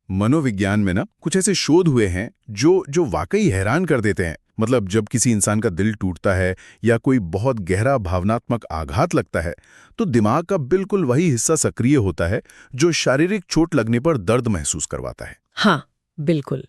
मनोविज्ञान में ना कुछ ऐसे शोध हुए हैं जो वाकई हैरान कर देते हैं। मतलब जब किसी इंसान का दिल टूटता है या कोई बहुत गहरा भावनात्मक आघात लगता है, तो दिमाग का बिल्कुल वही हिस्सा सक्रिय होता है जो शारीरिक चोट लगने पर दर्द महसूस करवाता है। हाँ, बिल्कुल।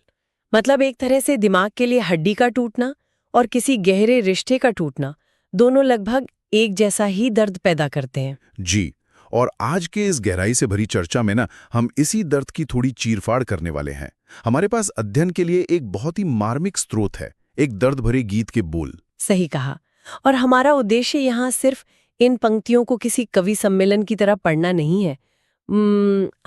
मतलब एक तरह से दिमाग के लिए हड्डी का टूटना और किसी गहरे रिश्ते का टूटना दोनों लगभग एक जैसा ही दर्द पैदा करते हैं। जी, और आज के इस गहराई से भरी चर्चा में ना हम इसी दर्द की थोड़ी चीरफाड़ करने वाले हैं। हमारे पास अध्ययन के लिए एक बहुत ही मार्मिक स्रोत है, एक दर्द भरे गीत के बोल। सही कहा। और हमारा उद्देश्य यहाँ सिर्फ इन पंक्तियों को किसी कवि सम्मेलन की तरह पढ़ना नहीं है।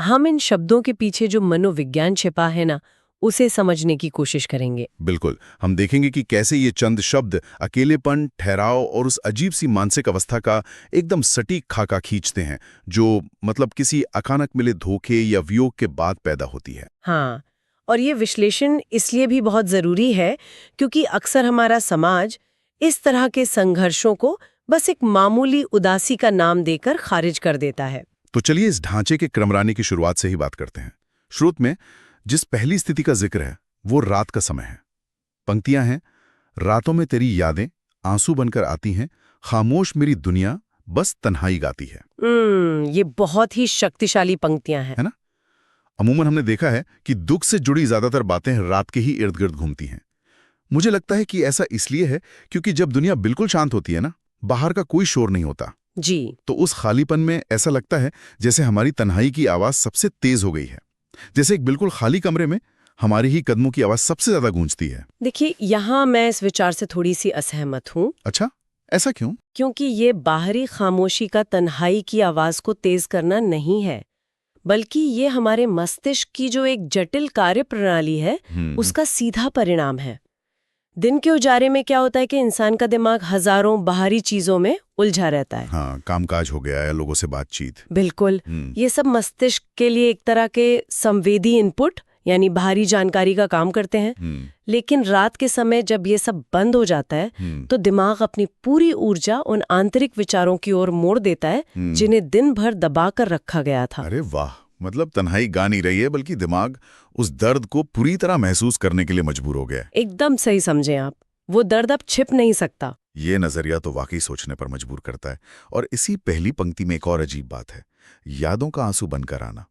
हम इन शब्दों के पीछे जो मनोविज्ञान छिपा है ना, उसे समझने की कोशिश करेंगे। बिल्कुल, हम देखेंगे कि कैसे ये चंद शब्द अकेलेपन, ठहराव और उस अजीब सी मानसिक अवस्था का एकदम सटीक खाका खींचते हैं, जो मतलब किसी अचानक मिले धोखे या वियोग के बाद पैदा होती है। हाँ, और ये विश्लेषण इसलिए भी बहुत जरूरी है क्योंकि अक्सर हमारा समाज इस तरह के संघर्षों को बस एक मामूली उदासी का नाम देकर खारिज कर देता है। तो चलिए इस ढांचे के क्रमरानी की शुरुआत से ही बात करते हैं। श्रुत में जिस पहली स्थिति का जिक्र है वो रात का समय है। पंक्तियां हैं, रातों में तेरी यादें आंसू बनकर आती हैं, खामोश मेरी दुनिया बस तन्हाई गाती है। ये बहुत ही शक्तिशाली पंक्तियां हैं। है ना? अमूमन हमने देखा है कि दुख से जुड़ी ज्यादातर बातें रात के ही इर्द गिर्द घूमती हैं। मुझे लगता है कि ऐसा इसलिए है क्योंकि जब दुनिया बिल्कुल शांत होती है ना, बाहर का कोई शोर नहीं होता, जी, तो उस खालीपन में ऐसा लगता है जैसे हमारी तन्हाई की आवाज सबसे तेज हो गई है। जैसे एक बिल्कुल खाली कमरे में हमारी ही कदमों की आवाज सबसे ज्यादा गूंजती है। देखिए, यहाँ मैं इस विचार से थोड़ी सी असहमत हूँ। अच्छा, ऐसा क्यों? क्योंकि ये बाहरी खामोशी का तन्हाई की आवाज को तेज करना नहीं है, बल्कि ये हमारे मस्तिष्क की जो एक जटिल कार्य प्रणाली है उसका सीधा परिणाम है। दिन के उजारे में क्या होता है कि इंसान का दिमाग हजारों बाहरी चीजों में उलझा रहता है। हाँ, कामकाज हो गया है, लोगों से बातचीत। बिल्कुल, ये सब मस्तिष्क के लिए एक तरह के संवेदी इनपुट यानी बाहरी जानकारी का काम करते हैं। लेकिन रात के समय जब ये सब बंद हो जाता है तो दिमाग अपनी पूरी ऊर्जा उन आंतरिक विचारों की ओर मोड़ देता है जिन्हें दिन भर दबा कर रखा गया था। अरे वाह, मतलब तन्हाई गा नहीं रही है बल्कि दिमाग उस दर्द को पूरी तरह महसूस करने के लिए मजबूर हो गया है। एकदम सही समझे आप। वो दर्द अब छिप नहीं सकता। ये नजरिया तो वाकई सोचने पर मजबूर करता है। और इसी पहली पंक्ति में एक और अजीब बात है, यादों का आंसू बनकर आना।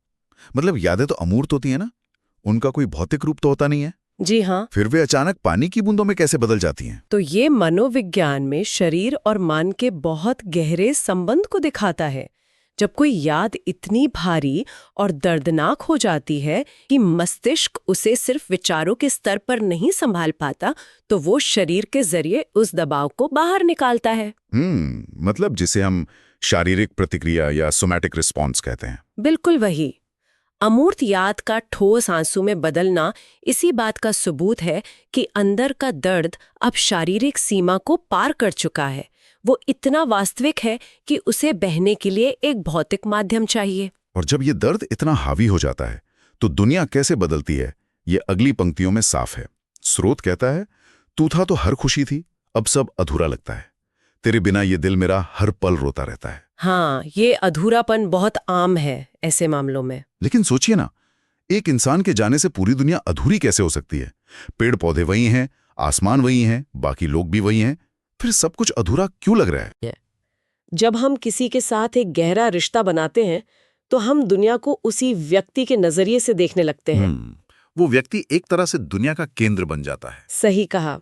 मतलब यादें तो अमूर्त होती है ना, उनका कोई भौतिक रूप तो होता नहीं है। जी हाँ। फिर वे अचानक पानी की बूंदों में कैसे बदल जाती हैं? तो ये मनोविज्ञान में शरीर और मन के बहुत गहरे संबंध को दिखाता है। जब कोई याद इतनी भारी और दर्दनाक हो जाती है कि मस्तिष्क उसे सिर्फ विचारों के स्तर पर नहीं संभाल पाता, तो वो शरीर के जरिए उस दबाव को बाहर निकालता है। मतलब जिसे हम शारीरिक प्रतिक्रिया या सोमैटिक रिस्पॉन्स कहते हैं। बिल्कुल वही। अमूर्त याद का ठोस आंसू में बदलना इसी बात का सबूत है कि अंदर का दर्द अब शारीरिक सीमा को पार कर चुका है। वो इतना वास्तविक है कि उसे बहने के लिए एक भौतिक माध्यम चाहिए। और जब ये दर्द इतना हावी हो जाता है तो दुनिया कैसे बदलती है, ये अगली पंक्तियों में साफ है। स्रोत कहता है, तू था तो हर खुशी थी, अब सब अधूरा लगता है, तेरे बिना ये दिल मेरा हर पल रोता रहता है। हाँ, ये अधूरापन बहुत आम है ऐसे मामलों में। लेकिन सोचिए ना, एक इंसान के जाने से पूरी दुनिया अधूरी कैसे हो सकती है? पेड़ पौधे वही हैं, आसमान वही हैं, बाकी लोग भी वही हैं, फिर सब कुछ अधूरा क्यों लग रहा है? जब हम किसी के साथ एक गहरा रिश्ता बनाते हैं तो हम दुनिया को उसी व्यक्ति के नजरिए से देखने लगते हैं। वो व्यक्ति एक तरह से दुनिया का केंद्र बन जाता है। सही कहा।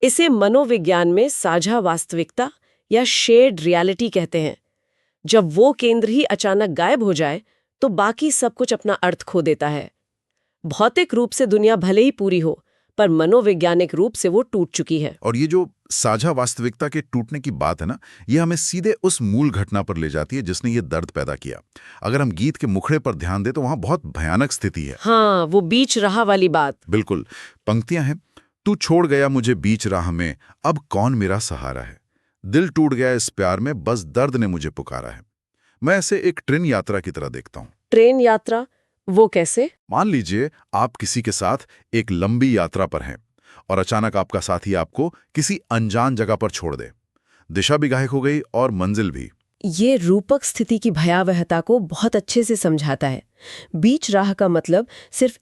इसे मनोविज्ञान में साझा वास्तविकता या शेयर्ड रियलिटी कहते हैं। जब वो केंद्र ही अचानक गायब हो जाए तो बाकी सब कुछ अपना अर्थ खो देता है। भौतिक रूप से दुनिया भले ही पूरी हो, पर मनोवैज्ञानिक रूप से वो टूट चुकी है। और ये जो साझा वास्तविकता के टूटने की बात है ना, ये हमें सीधे उस मूल घटना पर ले जाती है जिसने ये दर्द पैदा किया। अगर हम गीत के मुखड़े पर ध्यान दें तो वहां बहुत भयानक स्थिति है। हाँ, वो बीच राह वाली बात। बिल्कुल। पंक्तियां हैं, तू छोड़ गया मुझे बीच राह में, अब कौन मेरा सहारा है, दिल टूट गया इस प्यार में, बस दर्द ने मुझे पुकारा है। मैं ऐसे एक ट्रेन यात्रा की तरह देखता हूँ। ट्रेन यात्रा? वो कैसे? मान लीजिए आप किसी के साथ एक लंबी यात्रा पर हैं और अचानक आपका साथी आपको किसी अनजान जगह पर छोड़ दे। दिशा भी गायब हो गई और मंजिल भी। ये रूपक स्थिति की भयावहता को बहुत अच्छे से समझाता है। बीच राह का मतलब सिर्फ